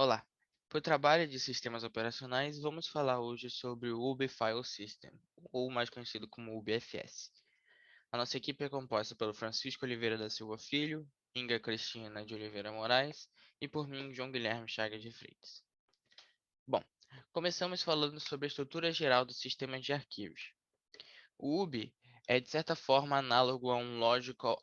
Olá! Para o trabalho de sistemas operacionais, vamos falar hoje sobre o UB File System, ou mais conhecido como UBFS. A nossa equipe é composta pelo Francisco Oliveira da Silva Filho, Inga Cristina de Oliveira Moraes e por mim, João Guilherme Chagas de Freitas. Bom, começamos falando sobre a estrutura geral do sistema de arquivos. O UB é, de certa forma, análogo a um Logical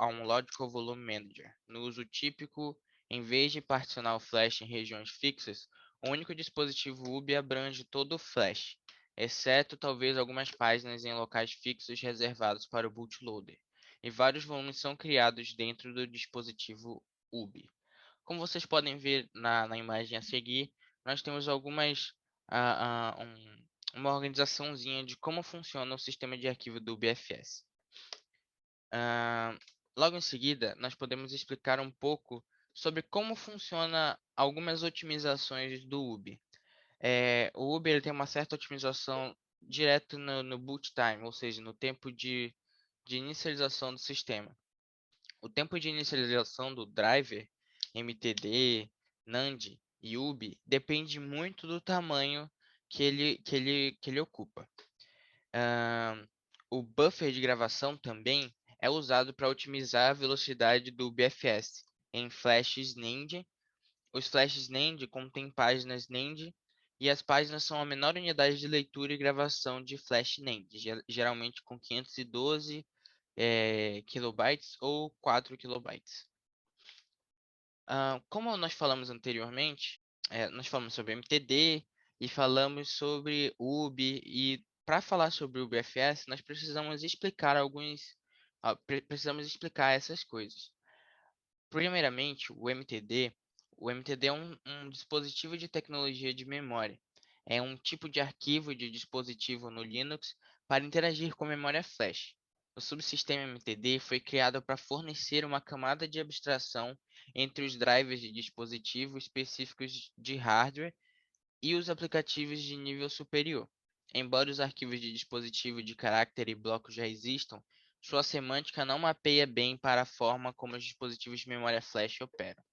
Volume Manager. No uso típico, em vez de particionar o flash em regiões fixas, o único dispositivo UB abrange todo o flash, exceto talvez algumas páginas em locais fixos reservados para o bootloader, e vários volumes são criados dentro do dispositivo UB. Como vocês podem ver na imagem a seguir, nós temos uma organizaçãozinha de como funciona o sistema de arquivo do BFS. Ah, Logo em seguida, nós podemos explicar um pouco sobre como funciona algumas otimizações do UB. O UB ele tem uma certa otimização direto no boot time, ou seja, no tempo de inicialização do sistema. O tempo de inicialização do driver, MTD, NAND e UB depende muito do tamanho que ele ocupa. Ahn, o buffer de gravação também é usado para otimizar a velocidade do BFS em flashes NAND. Os flashes NAND contêm páginas NAND e as páginas são a menor unidade de leitura e gravação de flash NAND, geralmente com 512 kilobytes ou 4 kilobytes. Como nós falamos anteriormente, nós falamos sobre MTD e falamos sobre UB, e para falar sobre o BFS, nós precisamos explicar precisamos explicar essas coisas. Primeiramente, o MTD é um dispositivo de tecnologia de memória. É um tipo de arquivo de dispositivo no Linux para interagir com memória flash. O subsistema MTD foi criado para fornecer uma camada de abstração entre os drivers de dispositivo específicos de hardware e os aplicativos de nível superior. Embora os arquivos de dispositivo de caráter e bloco já existam, sua semântica não mapeia bem para a forma como os dispositivos de memória flash operam.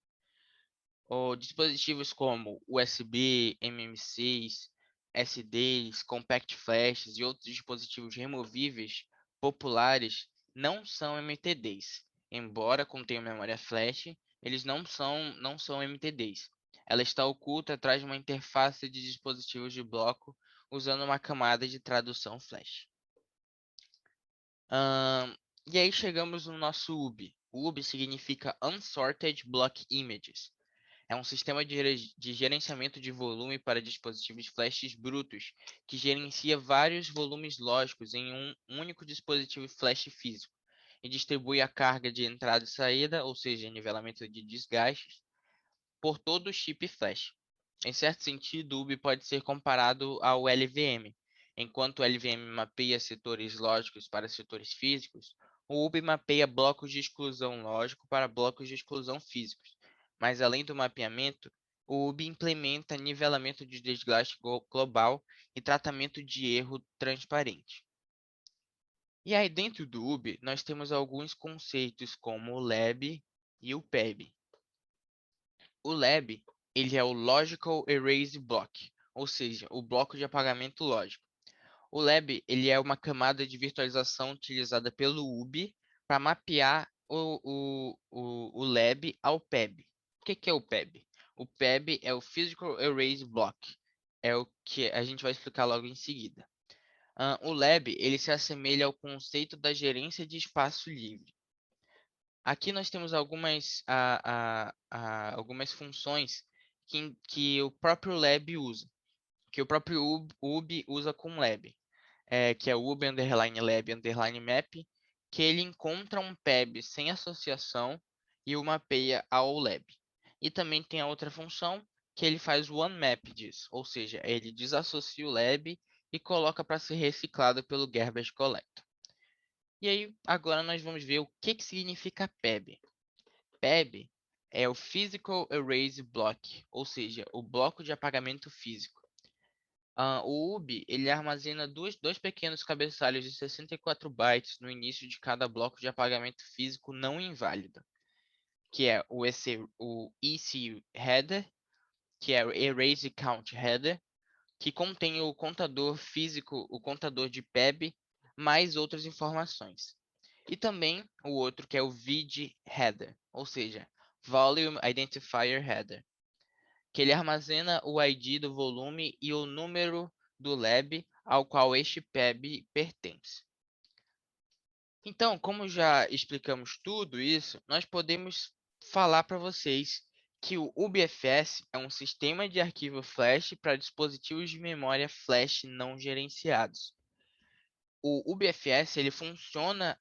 Dispositivos como USB, MMCs, SDs, Compact Flashes e outros dispositivos removíveis populares não são MTDs. Embora contenham memória flash, eles não são MTDs. Ela está oculta atrás de uma interface de dispositivos de bloco usando uma camada de tradução flash. Ahn, e aí chegamos no nosso UB. O UB significa Unsorted Block Images. É um sistema de gerenciamento de volume para dispositivos flashes brutos, que gerencia vários volumes lógicos em um único dispositivo flash físico e distribui a carga de entrada e saída, ou seja, nivelamento de desgastes, por todo o chip flash. Em certo sentido, o UB pode ser comparado ao LVM. Enquanto o LVM mapeia setores lógicos para setores físicos, o UB mapeia blocos de exclusão lógico para blocos de exclusão físicos. Mas além do mapeamento, o UB implementa nivelamento de desgaste global e tratamento de erro transparente. E aí dentro do UB, nós temos alguns conceitos como o LAB e o PEB. O lab, ele é o Logical Erase Block, ou seja, o bloco de apagamento lógico. O lab, ele é uma camada de virtualização utilizada pelo UB para mapear o lab ao PEB. O que é o PEB? O PEB é o Physical Erase Block. É o que a gente vai explicar logo em seguida. O lab, ele se assemelha ao conceito da gerência de espaço livre. Aqui nós temos algumas funções que o próprio lab usa, que o próprio UB usa com lab, que é o UB underline lab underline map, que ele encontra um PEB sem associação e o mapeia ao lab. E também tem a outra função que ele faz o onMap disso, ou seja, ele desassocia o lab e coloca para ser reciclado pelo garbage collector. E aí, agora nós vamos ver o que significa PEB. PEB é o Physical Erase Block, ou seja, o bloco de apagamento físico. O UB ele armazena dois pequenos cabeçalhos de 64 bytes no início de cada bloco de apagamento físico não inválido, que é o ECU Header que é o Erase Count Header, que contém o contador físico, o contador de PEB, mais outras informações. E também o outro que é o VID Header, ou seja, Volume Identifier Header, que ele armazena o ID do volume e o número do lab ao qual este PEB pertence. Então, como já explicamos tudo isso, nós podemos falar para vocês que o UBFS é um sistema de arquivo flash para dispositivos de memória flash não gerenciados. O UBFS ele funciona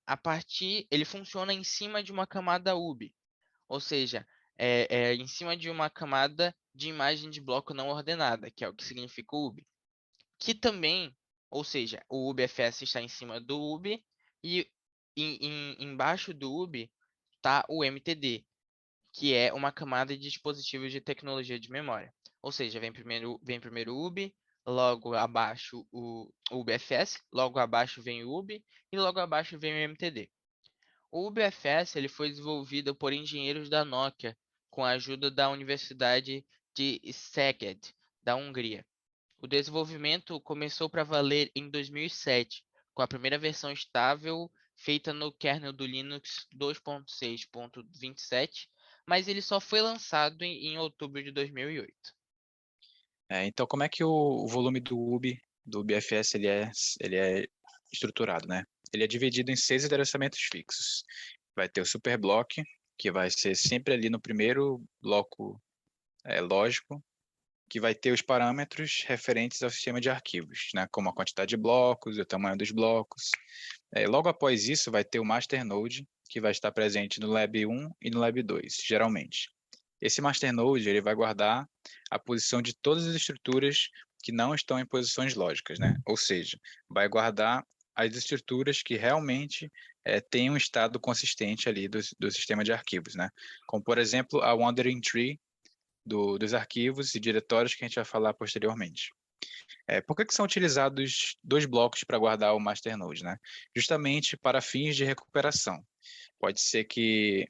em cima de uma camada UB, ou seja, em cima de uma camada de imagem de bloco não ordenada, que é o que significa UB. Que também, ou seja, o UBFS está em cima do UB e embaixo do UB está o MTD, que é uma camada de dispositivos de tecnologia de memória. Ou seja, vem primeiro o UB, logo abaixo o UBFS, logo abaixo vem o UB e logo abaixo vem o MTD. O UBFS ele foi desenvolvido por engenheiros da Nokia com a ajuda da Universidade de Szeged, da Hungria. O desenvolvimento começou para valer em 2007, com a primeira versão estável feita no kernel do Linux 2.6.27, mas ele só foi lançado em outubro de 2008. Então, como é que o volume do BFS, ele é estruturado, né? Ele é dividido em 6 endereçamentos fixos. Vai ter o superblock, que vai ser sempre ali no primeiro bloco lógico, que vai ter os parâmetros referentes ao sistema de arquivos, né? Como a quantidade de blocos, o tamanho dos blocos. Logo após isso, vai ter o master node, que vai estar presente no Lab 1 e no Lab 2, geralmente. Esse master node ele vai guardar a posição de todas as estruturas que não estão em posições lógicas, né? Ou seja, vai guardar as estruturas que realmente têm um estado consistente ali do sistema de arquivos, né? Como, por exemplo, a Wandering Tree dos arquivos e diretórios que a gente vai falar posteriormente. Por que são utilizados 2 blocos para guardar o master node, né? Justamente para fins de recuperação. Pode ser que,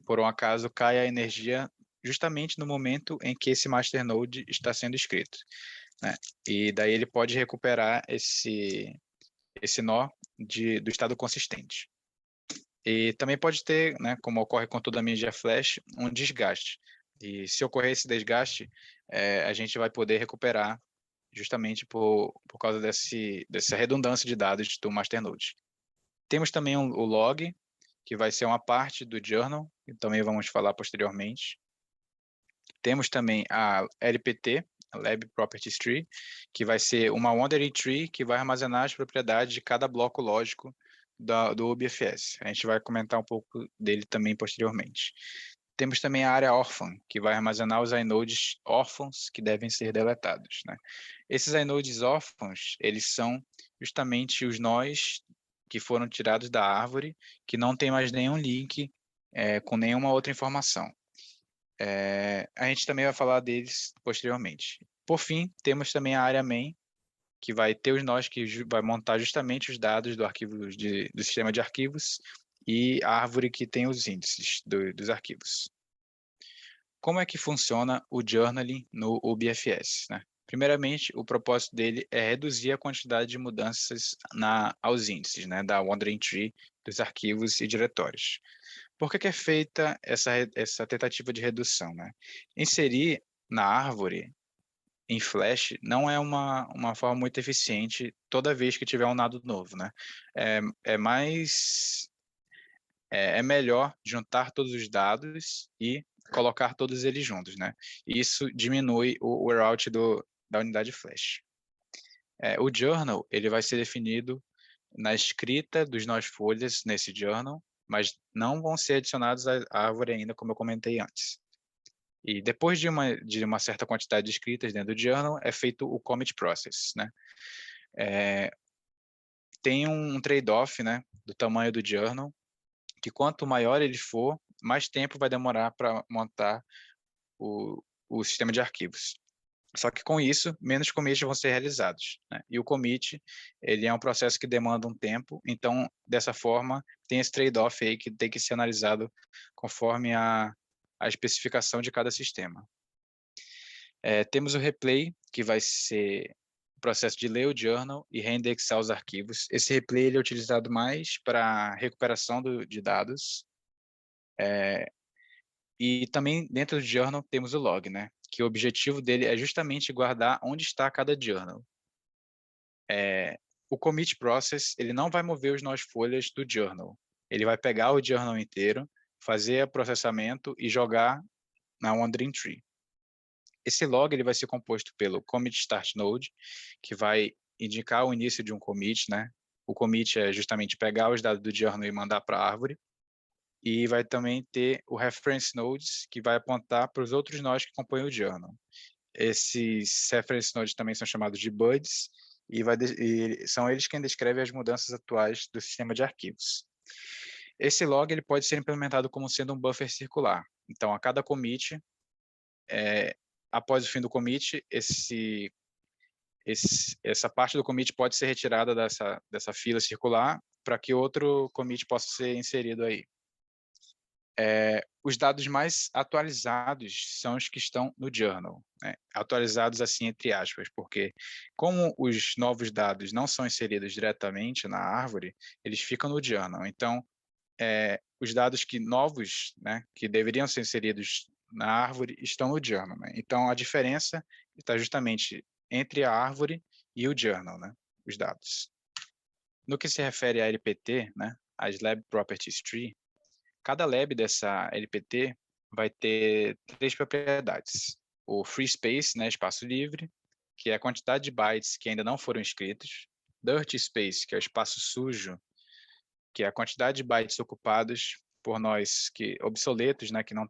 por um acaso, caia a energia justamente no momento em que esse master node está sendo escrito, né? E daí ele pode recuperar esse nó do estado consistente. E também pode ter, né, como ocorre com toda a mídia flash, um desgaste. E se ocorrer esse desgaste, a gente vai poder recuperar justamente por causa dessa redundância de dados do masternode. Temos também o log, que vai ser uma parte do journal, que também vamos falar posteriormente. Temos também a LPT, a Lab Properties Tree, que vai ser uma Wandering Tree que vai armazenar as propriedades de cada bloco lógico do OBFS. A gente vai comentar um pouco dele também posteriormente. Temos também a área órfã, que vai armazenar os inodes órfãos que devem ser deletados, né? Esses inodes órfãos, eles são justamente os nós que foram tirados da árvore, que não tem mais nenhum link com nenhuma outra informação. A gente também vai falar deles posteriormente. Por fim, temos também a área main, que vai ter os nós que vai montar justamente os dados do arquivo do sistema de arquivos e a árvore que tem os índices dos arquivos. Como é que funciona o journaling no UBFS, né? Primeiramente, o propósito dele é reduzir a quantidade de mudanças aos índices, né, da Wandering Tree, dos arquivos e diretórios. Por que é feita essa tentativa de redução, né? Inserir na árvore em Flash não é uma forma muito eficiente toda vez que tiver um dado novo, né? É melhor juntar todos os dados e colocar todos eles juntos, né? Isso diminui o wear out da unidade Flash. O journal ele vai ser definido na escrita dos nós folhas nesse journal, mas não vão ser adicionados à árvore ainda, como eu comentei antes. E depois de uma certa quantidade de escritas dentro do journal, é feito o commit process, né? Tem um trade-off, né, do tamanho do journal, que quanto maior ele for, mais tempo vai demorar para montar o sistema de arquivos. Só que com isso, menos commits vão ser realizados, né? E o commit, ele é um processo que demanda um tempo, então, dessa forma, tem esse trade-off aí que tem que ser analisado conforme a especificação de cada sistema. Temos o replay, que vai ser o processo de ler o journal e reindexar os arquivos. Esse replay ele é utilizado mais para recuperação de dados. E também dentro do journal temos o log, né? Que o objetivo dele é justamente guardar onde está cada journal. O commit process ele não vai mover os nós folhas do journal. Ele vai pegar o journal inteiro, fazer o processamento e jogar na wandering tree. Esse log ele vai ser composto pelo commit start node, que vai indicar o início de um commit, né? O commit é justamente pegar os dados do journal e mandar para a árvore. E vai também ter o reference nodes, que vai apontar para os outros nós que compõem o journal. Esses reference nodes também são chamados de buds, e são eles quem descrevem as mudanças atuais do sistema de arquivos. Esse log ele pode ser implementado como sendo um buffer circular. Então, a cada commit, após o fim do commit, essa parte do commit pode ser retirada dessa fila circular para que outro commit possa ser inserido aí. Os dados mais atualizados são os que estão no journal, né? Atualizados assim entre aspas, porque como os novos dados não são inseridos diretamente na árvore, eles ficam no journal. Então, os dados novos, né, que deveriam ser inseridos na árvore, estão no journal, né? Então, a diferença está justamente entre a árvore e o journal, né, os dados. No que se refere à LPT, né, as Lab Properties Tree, cada lab dessa LPT vai ter 3 propriedades. O free space, né, espaço livre, que é a quantidade de bytes que ainda não foram escritos. Dirty space, que é o espaço sujo, que é a quantidade de bytes ocupados por nós obsoletos, né, que não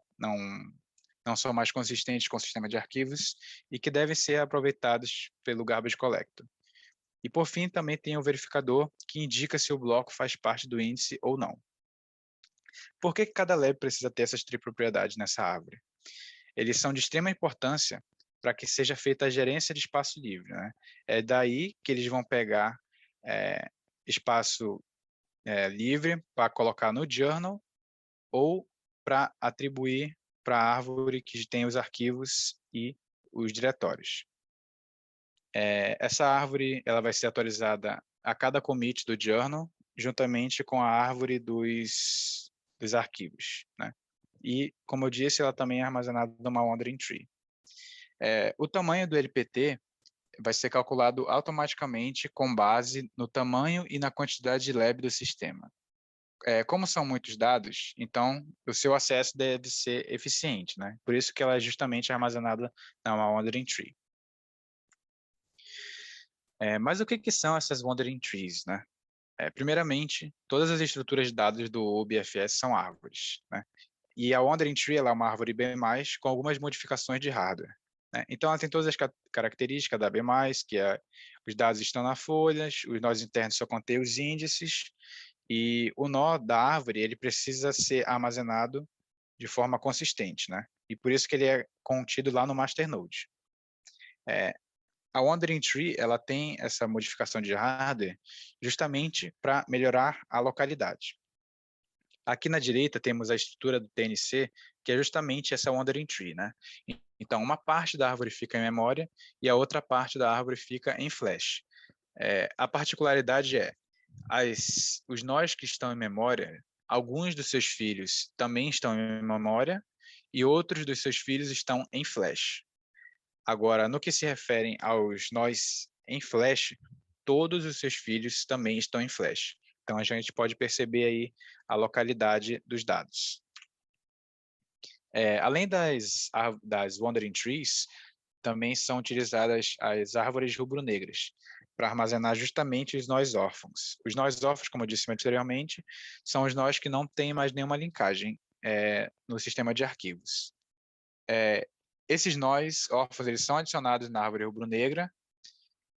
são mais consistentes com o sistema de arquivos e que devem ser aproveitados pelo garbage collector. E por fim, também tem o verificador, que indica se o bloco faz parte do índice ou não. Por que cada lab precisa ter essas tripropriedades nessa árvore? Eles são de extrema importância para que seja feita a gerência de espaço livre, né? É daí que eles vão pegar espaço livre para colocar no journal ou para atribuir para a árvore que tem os arquivos e os diretórios. Essa árvore ela vai ser atualizada a cada commit do journal, juntamente com a árvore dos arquivos, né? E, como eu disse, ela também é armazenada numa wandering tree. O tamanho do LPT vai ser calculado automaticamente com base no tamanho e na quantidade de lab do sistema. Como são muitos dados, então o seu acesso deve ser eficiente, né? Por isso que ela é justamente armazenada na wandering tree. Mas o que são essas wandering trees, né? Primeiramente, todas as estruturas de dados do OBFS são árvores, né? E a wandering tree ela é uma árvore B+, com algumas modificações de hardware, né? Então ela tem todas as características da B+, que os dados estão na folhas, os nós internos só contêm os índices, e o nó da árvore ele precisa ser armazenado de forma consistente, né? E por isso que ele é contido lá no masternode. A Wandering Tree ela tem essa modificação de hardware justamente para melhorar a localidade. Aqui na direita temos a estrutura do TNC, que é justamente essa Wandering Tree, né? Então, uma parte da árvore fica em memória e a outra parte da árvore fica em flash. A particularidade os nós que estão em memória, alguns dos seus filhos também estão em memória e outros dos seus filhos estão em flash. Agora, no que se refere aos nós em flash, todos os seus filhos também estão em flash. Então, a gente pode perceber aí a localidade dos dados. Além das Wandering Trees, também são utilizadas as árvores rubro-negras, para armazenar justamente os nós órfãos. Os nós órfãos, como eu disse anteriormente, são os nós que não têm mais nenhuma linkagem no sistema de arquivos. Esses nós órfãos eles são adicionados na árvore rubro-negra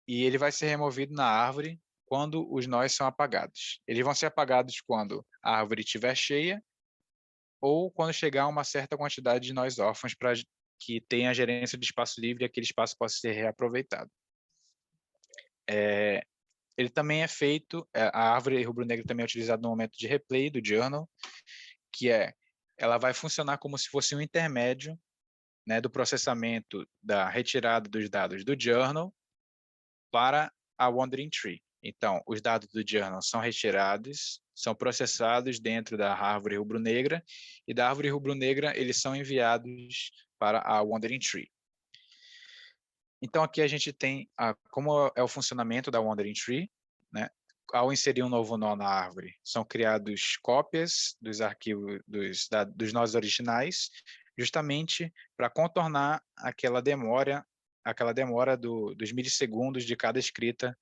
e ele vai ser removido na árvore quando os nós são apagados. Eles vão ser apagados quando a árvore estiver cheia ou quando chegar a uma certa quantidade de nós órfãos para que tenha a gerência de espaço livre e aquele espaço possa ser reaproveitado. Ele também é feito, a árvore rubro-negra também é utilizada no momento de replay do journal, que ela vai funcionar como se fosse um intermédio, né, do processamento da retirada dos dados do journal para a Wandering Tree. Então, os dados do journal são retirados, são processados dentro da árvore rubro-negra, e da árvore rubro-negra eles são enviados para a Wandering Tree. Então, aqui a gente tem como é o funcionamento da Wandering Tree, né? Ao inserir um novo nó na árvore, são criados cópias dos arquivos dos nós originais, justamente para contornar aquela demora dos milissegundos de cada escrita,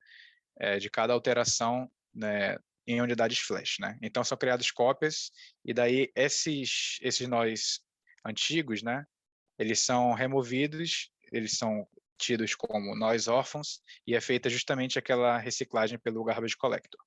de cada alteração, né, em unidades flash, né? Então são criadas cópias e daí esses nós antigos, né, eles são removidos, eles são tidos como nós órfãos e é feita justamente aquela reciclagem pelo garbage collector.